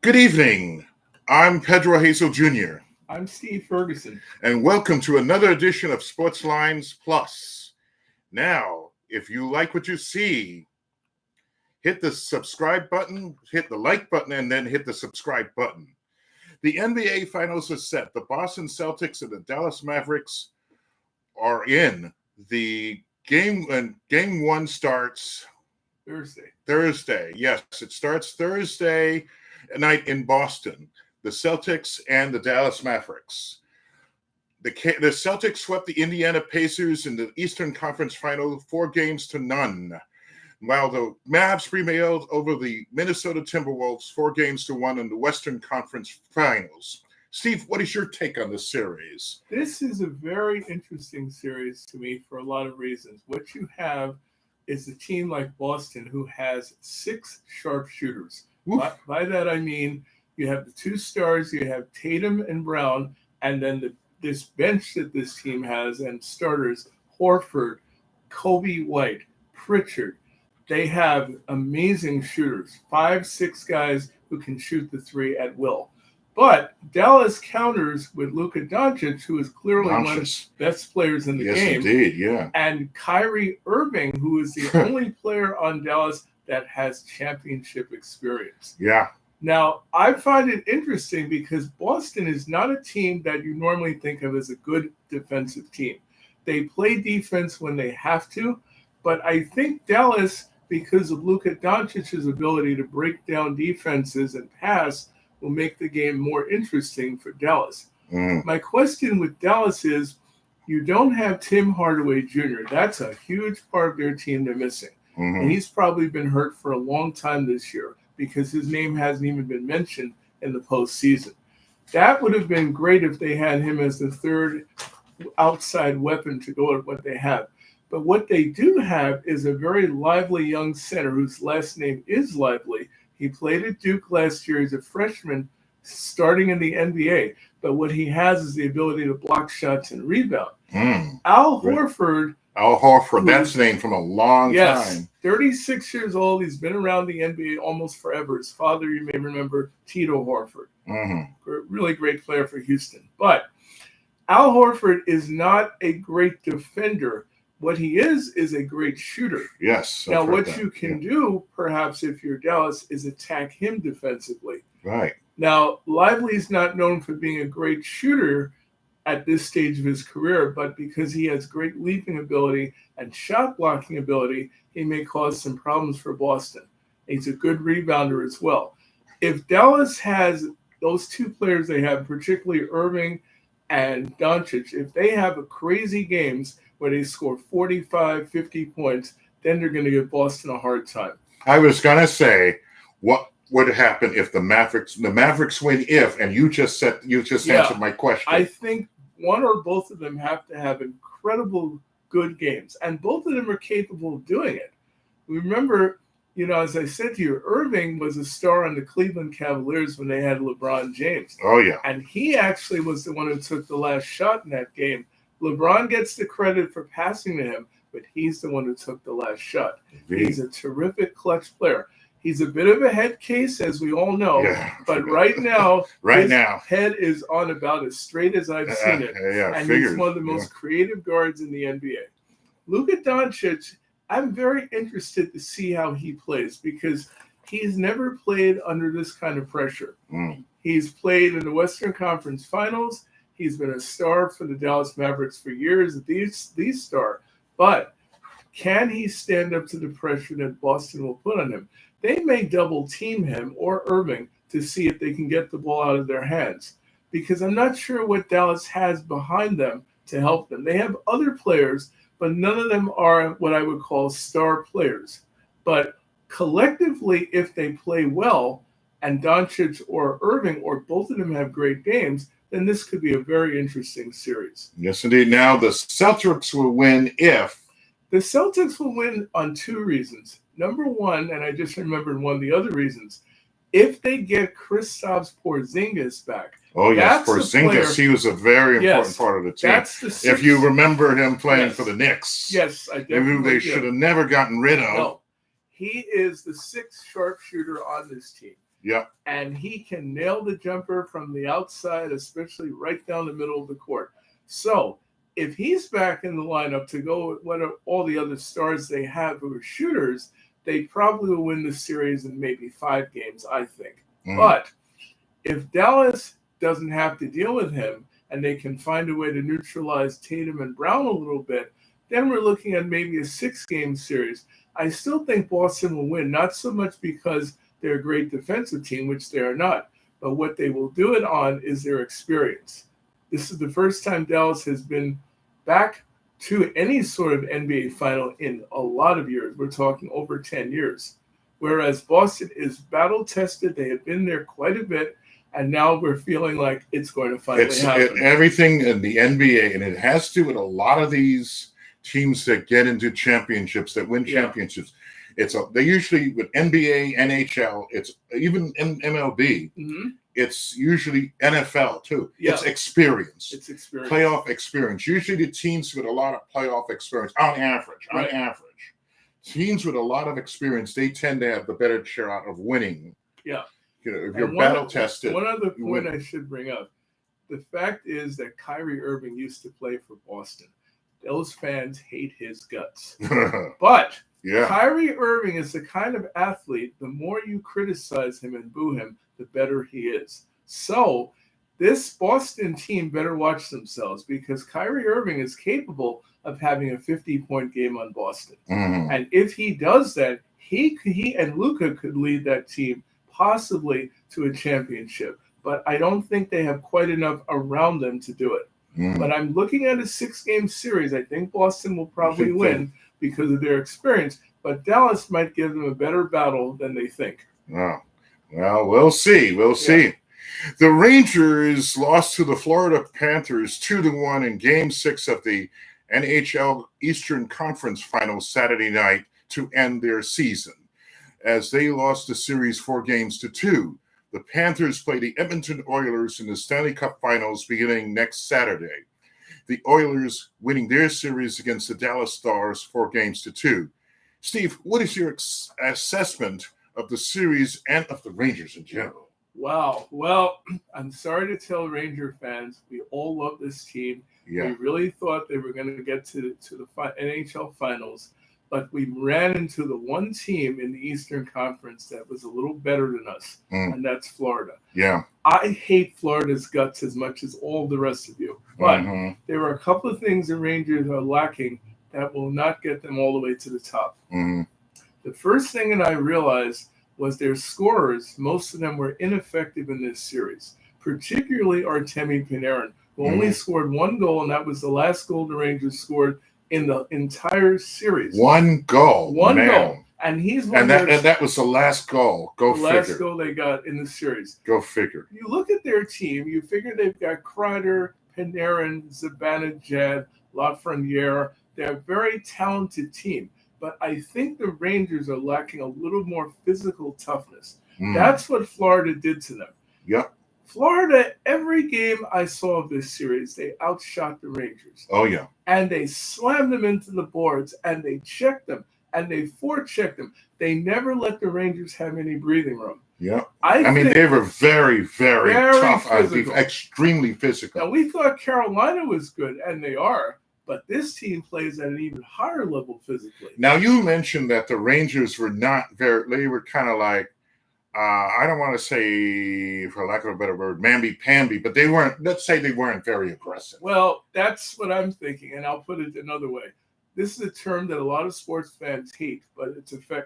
Good evening. I'm Pedro Hazel Jr. I'm Steve Ferguson. And welcome to another edition of Sportslines Plus. Now, if you like what you see, hit the subscribe button, hit the like button, and then hit the subscribe button. The NBA Finals are set. The Boston Celtics and the Dallas Mavericks are in. The game one starts Thursday. Yes, it starts Thursday night in Boston. The Celtics and the Dallas Mavericks. The Celtics swept the Indiana Pacers in the Eastern Conference Final 4-0, while the Mavs prevailed over the Minnesota Timberwolves 4-1 in the Western Conference Finals. Steve, what is your take on this series? This is a very interesting series to me for a lot of reasons. What you have is a team like Boston who has 6 sharpshooters. By that I mean you have the 2 stars, you have Tatum and Brown, and then this bench that this team has and starters, Horford, Kobe White, Pritchard. They have amazing shooters, 5-6 guys who can shoot the 3 at will. But Dallas counters with Luka Doncic, who is clearly one of the best players in the game. Yes, indeed, yeah. And Kyrie Irving, who is the only player on Dallas that has championship experience. Yeah. Now, I find it interesting because Boston is not a team that you normally think of as a good defensive team. They play defense when they have to, but I think Dallas, because of Luka Doncic's ability to break down defenses and pass, will make the game more interesting for Dallas. My question with Dallas is, you don't have Tim Hardaway Jr. That's a huge part of their team they're missing. And he's probably been hurt for a long time this year because his name hasn't even been mentioned in the postseason. That would have been great if they had him as the third outside weapon to go at what they have. But what they do have is a very lively young center whose last name is Lively. He played at Duke last year as a freshman starting in the NBA. But what he has is the ability to block shots and rebound. Al Horford. That's the name from a long time. 36 years old. He's been around the NBA almost forever. His father, you may remember, Tito Horford. Really great player for Houston. But Al Horford is not a great defender. What he is a great shooter. Yes. Now, what you can do, perhaps, if you're Dallas, is attack him defensively. Right. Now, Lively's not known for being a great shooter at this stage of his career, but because he has great leaping ability and shot blocking ability, he may cause some problems for Boston. He's a good rebounder as well. If Dallas has those 2 players they have, particularly Irving and Doncic, if they have a crazy games where they score 45, 50 points, then they're going to give Boston a hard time. I was going to say, what would happen if the Mavericks win and you just answered my question. I think one or both of them have to have incredible good games, and both of them are capable of doing it. Remember, as I said to you, Irving was a star on the Cleveland Cavaliers when they had LeBron James. Oh, yeah. And he actually was the one who took the last shot in that game. LeBron gets the credit for passing to him, but he's the one who took the last shot. He's a terrific clutch player. He's a bit of a head case, as we all know, but right now, his head is on about as straight as I've seen it. And he's one of the most creative guards in the NBA. Luka Doncic, I'm very interested to see how he plays because he's never played under this kind of pressure. He's played in the Western Conference Finals. He's been a star for the Dallas Mavericks for years, the star. But can he stand up to the pressure that Boston will put on him? They may double team him or Irving to see if they can get the ball out of their hands because I'm not sure what Dallas has behind them to help them. They have other players, but none of them are what I would call star players. But collectively, if they play well and Doncic or Irving or both of them have great games, then this could be a very interesting series. Yes, indeed. Now, the Celtics will win if? The Celtics will win on 2 reasons. Number one, and I just remembered one of the other reasons, if they get Kristaps Porzingis back. Oh, yes, Porzingis. He was a very important part of the team. If you remember him playing for the Knicks. Yes, I definitely do. They should have never gotten rid of. No, he is the 6th sharpshooter on this team. Yeah. And he can nail the jumper from the outside, especially right down the middle of the court. So if he's back in the lineup to go with what are all the other stars they have who are shooters, they probably will win the series in maybe 5 games, I think. But if Dallas doesn't have to deal with him and they can find a way to neutralize Tatum and Brown a little bit, then we're looking at maybe a 6-game series. I still think Boston will win, not so much because they're a great defensive team, which they are not, but what they will do it on is their experience. This is the first time Dallas has been back to any sort of NBA final in a lot of years. We're talking over 10 years. Whereas Boston is battle-tested. They have been there quite a bit, and now we're feeling like it's going to finally happen. Everything in the NBA, and it has to do with a lot of these teams that get into championships, that win championships. They usually, with NBA, NHL, it's even in MLB, it's usually NFL too. Yeah. It's experience. It's experience. Playoff experience. Usually the teams with a lot of playoff experience, on average, teams with a lot of experience, they tend to have the better shot of winning. Yeah. If you're battle tested. One other point I should bring up. The fact is that Kyrie Irving used to play for Boston. Those fans hate his guts. But Kyrie Irving is the kind of athlete, the more you criticize him and boo him, the better he is. So this Boston team better watch themselves, because Kyrie Irving is capable of having a 50-point game on Boston. And if he does that, he and Luka could lead that team possibly to a championship. But I don't think they have quite enough around them to do it. But I'm looking at a 6-game series. I think Boston will probably win because of their experience, but Dallas might give them a better battle than they think. Well, we'll see. We'll see. The Rangers lost to the Florida Panthers 2-1 in Game 6 of the NHL Eastern Conference Finals Saturday night to end their season, as they lost the series 4-2. The Panthers play the Edmonton Oilers in the Stanley Cup Finals beginning next Saturday. The Oilers winning their series against the Dallas Stars 4-2. Steve, what is your assessment of the series and of the Rangers in general? Wow. Well, I'm sorry to tell Ranger fans, we all love this team. Yeah. We really thought they were going to get to the NHL Finals. But we ran into the one team in the Eastern Conference that was a little better than us, and that's Florida. Yeah. I hate Florida's guts as much as all the rest of you. But there are a couple of things the Rangers are lacking that will not get them all the way to the top. The first thing that I realized was their scorers, most of them were ineffective in this series, particularly Artemi Panarin, who only scored 1 goal, and that was the last goal the Rangers scored in the entire series. 1 goal. One goal. And he's one and that was the last goal. Go figure. The last goal they got in the series. Go figure. You look at their team, you figure they've got Kreider, Panarin, Zibanejad, Lafreniere. They're a very talented team. But I think the Rangers are lacking a little more physical toughness. That's what Florida did to them. Yep. Florida, every game I saw of this series, they outshot the Rangers. Oh, yeah. And they slammed them into the boards, and they checked them, and they forechecked them. They never let the Rangers have any breathing room. Yeah. I mean, they were very, very tough. Physical. Extremely physical. Now, we thought Carolina was good, and they are. But this team plays at an even higher level physically. Now, you mentioned that the Rangers were not very – they were kind of like, I don't want to say, for lack of a better word, mamby-pamby, but they weren't, let's say they weren't very aggressive. Well, that's what I'm thinking, and I'll put it another way. This is a term that a lot of sports fans hate, but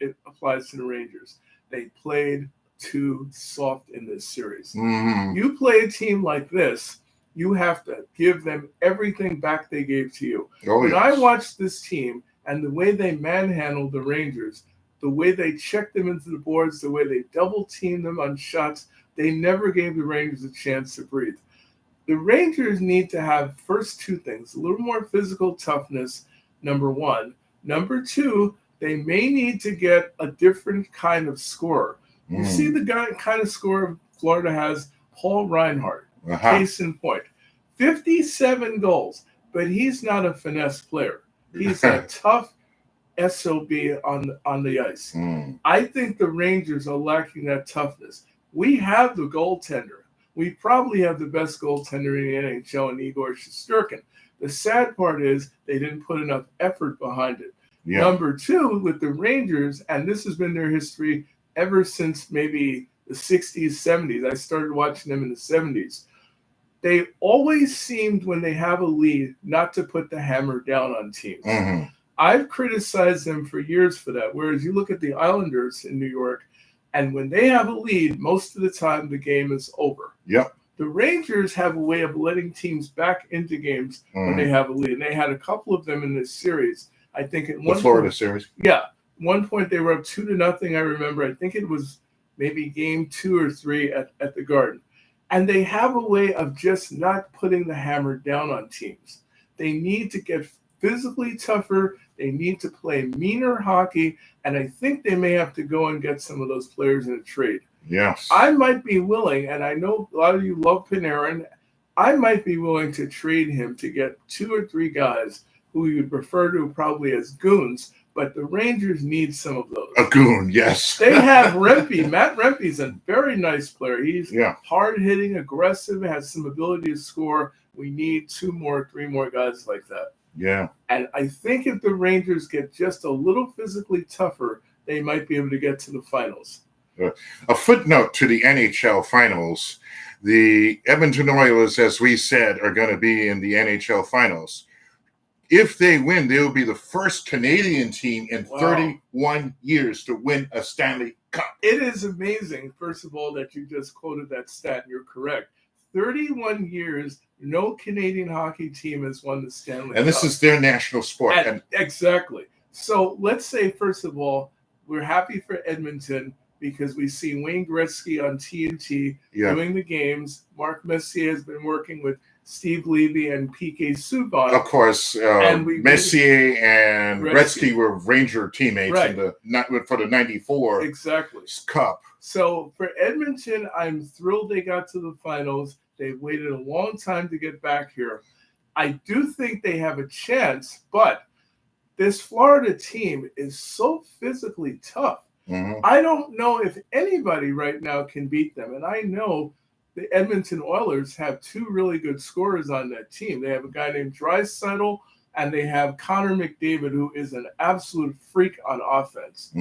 it applies to the Rangers. They played too soft in this series. You play a team like this, you have to give them everything back they gave to you. When I watched this team and the way they manhandled the Rangers, the way they checked them into the boards, the way they double-teamed them on shots, they never gave the Rangers a chance to breathe. The Rangers need to have first 2 things, a little more physical toughness, number 1. Number 2, they may need to get a different kind of scorer. You see the kind of scorer Florida has, Paul Reinhart, case in point. 57 goals, but he's not a finesse player. He's a tough SOB on the ice. I think the Rangers are lacking that toughness. We have the goaltender. We probably have the best goaltender in the NHL in Igor Shesterkin. The sad part is they didn't put enough effort behind it. Yeah. Number two, with the Rangers, and this has been their history ever since maybe the 60s, 70s. I started watching them in the 70s. They always seemed, when they have a lead, not to put the hammer down on teams. Mm-hmm. I've criticized them for years for that, whereas you look at the Islanders in New York, and when they have a lead, most of the time the game is over. Yep. The Rangers have a way of letting teams back into games when they have a lead, and they had a couple of them in this series. I think at one Florida point, series. Yeah, one point they were up 2-0. I remember. I think it was maybe game 2 or 3 at the Garden, and they have a way of just not putting the hammer down on teams. They need to get physically tougher. They need to play meaner hockey, and I think they may have to go and get some of those players in a trade. Yes. I might be willing, and I know a lot of you love Panarin, I might be willing to trade him to get 2 or 3 guys who you'd prefer to probably as goons, but the Rangers need some of those. A goon, yes. They have Rempe. Matt Rempe's a very nice player. He's Yeah. hard-hitting, aggressive, has some ability to score. We need 2 more, 3 more guys like that. Yeah. And I think if the Rangers get just a little physically tougher, they might be able to get to the finals. A footnote to the NHL finals. The Edmonton Oilers, as we said, are going to be in the NHL finals. If they win, they'll be the first Canadian team in 31 years to win a Stanley Cup. It is amazing, first of all, that you just quoted that stat. You're correct. 31 years, no Canadian hockey team has won the Stanley Cup. And this is their national sport. Exactly. So let's say, first of all, we're happy for Edmonton because we see Wayne Gretzky on TNT doing the games. Mark Messier has been working with Steve Levy and PK Subban. Of course, Messier and Gretzky were Ranger teammates for the 94 Cup. So for Edmonton, I'm thrilled they got to the finals. They've waited a long time to get back here. I do think they have a chance, but this Florida team is so physically tough. Mm-hmm. I don't know if anybody right now can beat them. And I know the Edmonton Oilers have 2 really good scorers on that team. They have a guy named Draisaitl, and they have Connor McDavid, who is an absolute freak on offense.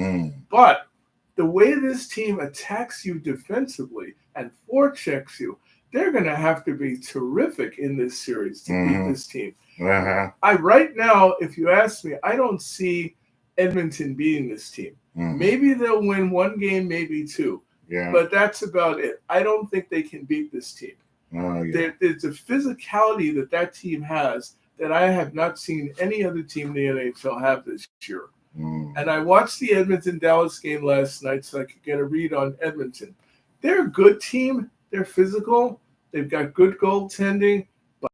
But the way this team attacks you defensively and forechecks you, they're going to have to be terrific in this series to beat this team. Right now, if you ask me, I don't see Edmonton beating this team. Maybe they'll win 1 game, maybe 2. Yeah. But that's about it. I don't think they can beat this team. There's a physicality that team has that I have not seen any other team in the NHL have this year. And I watched the Edmonton-Dallas game last night so I could get a read on Edmonton. They're a good team. They're physical. They've got good goaltending. But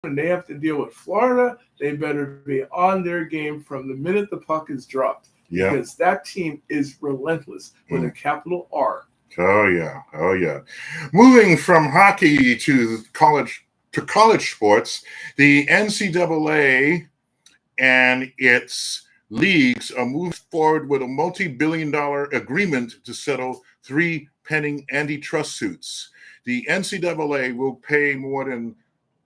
when they have to deal with Florida, they better be on their game from the minute the puck is dropped. Yeah. Because that team is relentless with a capital R. Oh, yeah. Moving from hockey to college sports, the NCAA and its leagues are moving forward with a multi-billion-dollar agreement to settle 3 pending antitrust suits. The NCAA will pay more than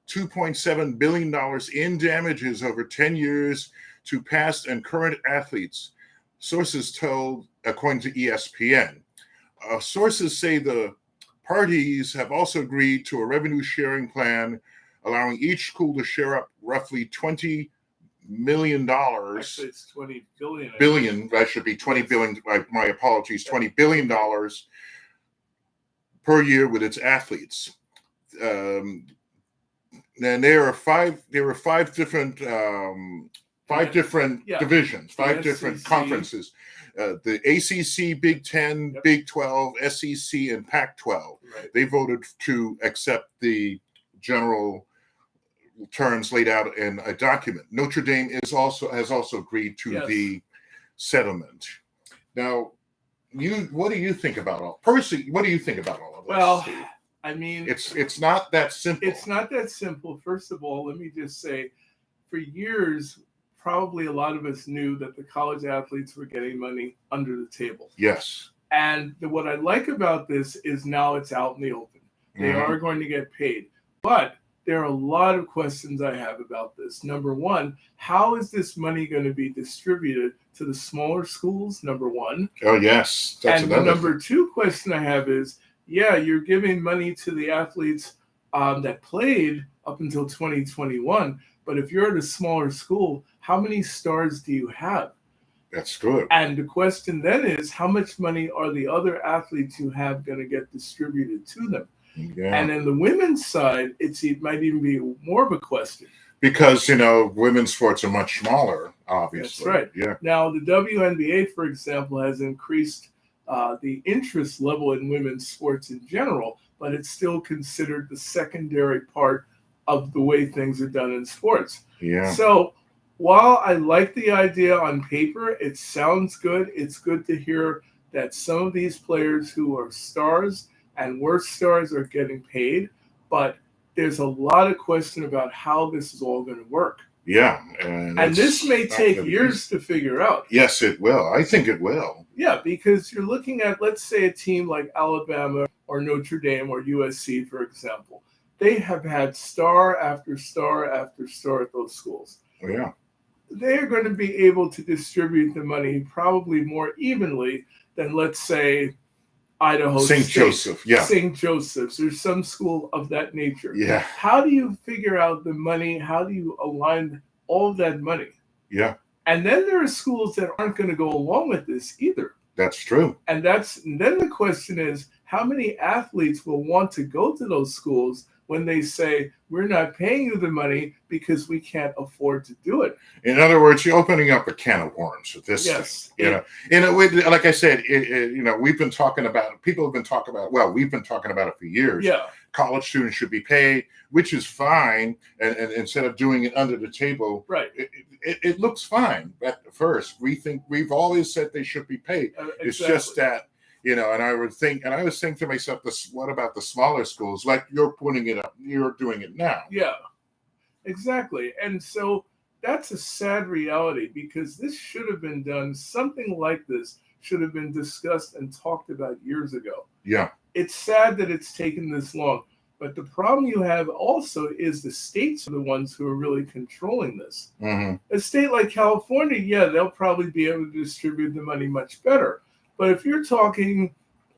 $2.7 billion in damages over 10 years to past and current athletes, sources told, according to ESPN. Sources say the parties have also agreed to a revenue-sharing plan, allowing each school to share up roughly $20 million. Actually, it's $20 billion. Billion. That should be $20 billion. My apologies. $20 billion per year with its athletes. And there are 5 different divisions, 5 different conferences. The ACC, Big 10, Big 12, SEC, and Pac-12. They voted to accept the general terms laid out in a document. Notre Dame has also agreed to the settlement. Now, what do you think about all? Percy, what do you think about all of this? Well, Steve? I mean, it's not that simple. It's not that simple. First of all, let me just say, for years, probably a lot of us knew that the college athletes were getting money under the table. Yes. And what I like about this is now it's out in the open. They Mhm. are going to get paid. But there are a lot of questions I have about this. Number one, how is this money going to be distributed to the smaller schools? Number one. Oh, yes. That's And the another number thing. two question I have is, yeah, you're giving money to the athletes that played up until 2021. But if you're at a smaller school, how many stars do you have? That's good. And the question then is, how much money are the other athletes you have going to get distributed to them? Yeah. And in the women's side, it might even be more of a question. Because, women's sports are much smaller, obviously. That's right. Yeah. Now, the WNBA, for example, has increased the interest level in women's sports in general, but it's still considered the secondary part of the way things are done in sports. Yeah. So while I like the idea on paper, it sounds good. It's good to hear that some of these players who are stars and were stars are getting paid, but there's a lot of question about how this is all going to work. Yeah. And this may take years to figure out. Yes, it will. I think it will. Yeah, because you're looking at, let's say, a team like Alabama or Notre Dame or USC, for example. They have had star after star after star at those schools. Oh, yeah. They're going to be able to distribute the money probably more evenly than, let's say, Idaho St. State, Joseph, yeah. St. Joseph's, or some school of that nature. Yeah. How do you figure out the money? How do you align all of that money? Yeah. And then there are schools that aren't going to go along with this either. That's true. And then the question is, how many athletes will want to go to those schools when they say, we're not paying you the money because we can't afford to do it? In other words, you're opening up a can of worms with this. Yes. Thing, like I said, we've been talking about it. People have been talking about it. Well, we've been talking about it for years. Yeah. College students should be paid, which is fine. And instead of doing it under the table, right? It looks fine at first. We've always said they should be paid. Exactly. It's just that, and I was thinking to myself, what about the smaller schools? Like you're putting it up, you're doing it now. Yeah, exactly. And so that's a sad reality because this should have been done. Something like this should have been discussed and talked about years ago. Yeah. It's sad that it's taken this long. But the problem you have also is the states are the ones who are really controlling this. Mm-hmm. A state like California, yeah, they'll probably be able to distribute the money much better. But if you're talking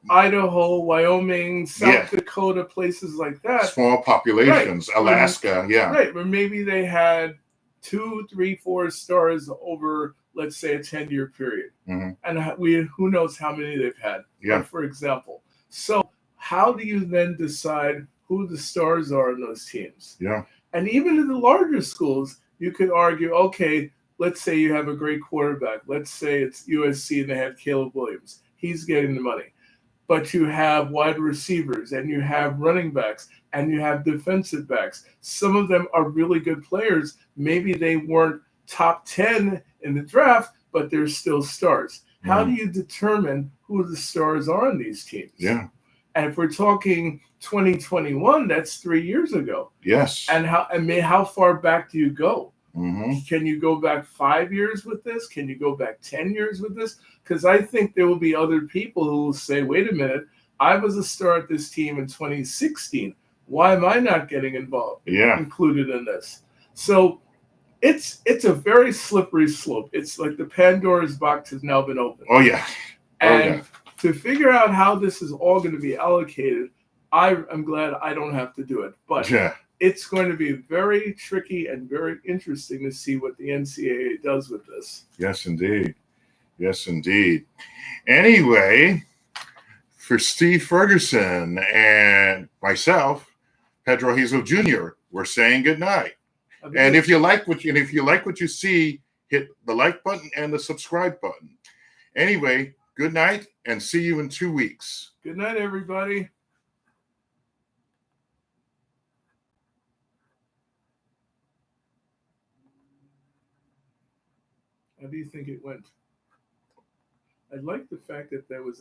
Idaho, Wyoming, South Dakota, places like that. Small populations, right. Alaska, yeah. Right, where maybe they had 2, 3, 4 stars over, let's say, a 10-year period. Mm-hmm. And who knows how many they've had, yeah. for example. So how do you then decide who the stars are in those teams? Yeah. And even in the larger schools, you could argue, okay, let's say you have a great quarterback. Let's say it's USC and they have Caleb Williams. He's getting the money. But you have wide receivers and you have running backs and you have defensive backs. Some of them are really good players. Maybe they weren't top 10 in the draft, but they're still stars. Mm-hmm. How do you determine who the stars are in these teams? Yeah. And if we're talking 2021, that's 3 years ago. Yes. And how far back do you go? Mm-hmm. Can you go back 5 years with this? Can you go back 10 years with this? Because I think there will be other people who will say, wait a minute, I was a star at this team in 2016. Why am I not getting included in this? So it's a very slippery slope. It's like the Pandora's box has now been opened. Oh, yeah. And to figure out how this is all going to be allocated, I'm glad I don't have to do it. But it's going to be very tricky and very interesting to see what the NCAA does with this. Yes, indeed. Yes, indeed. Anyway, for Steve Ferguson and myself, Pedro Hazel Jr., we're saying goodnight. And if you like what you see, hit the like button and the subscribe button. Anyway, good night and see you in 2 weeks. Good night, everybody. How do you think it went? I like the fact that there was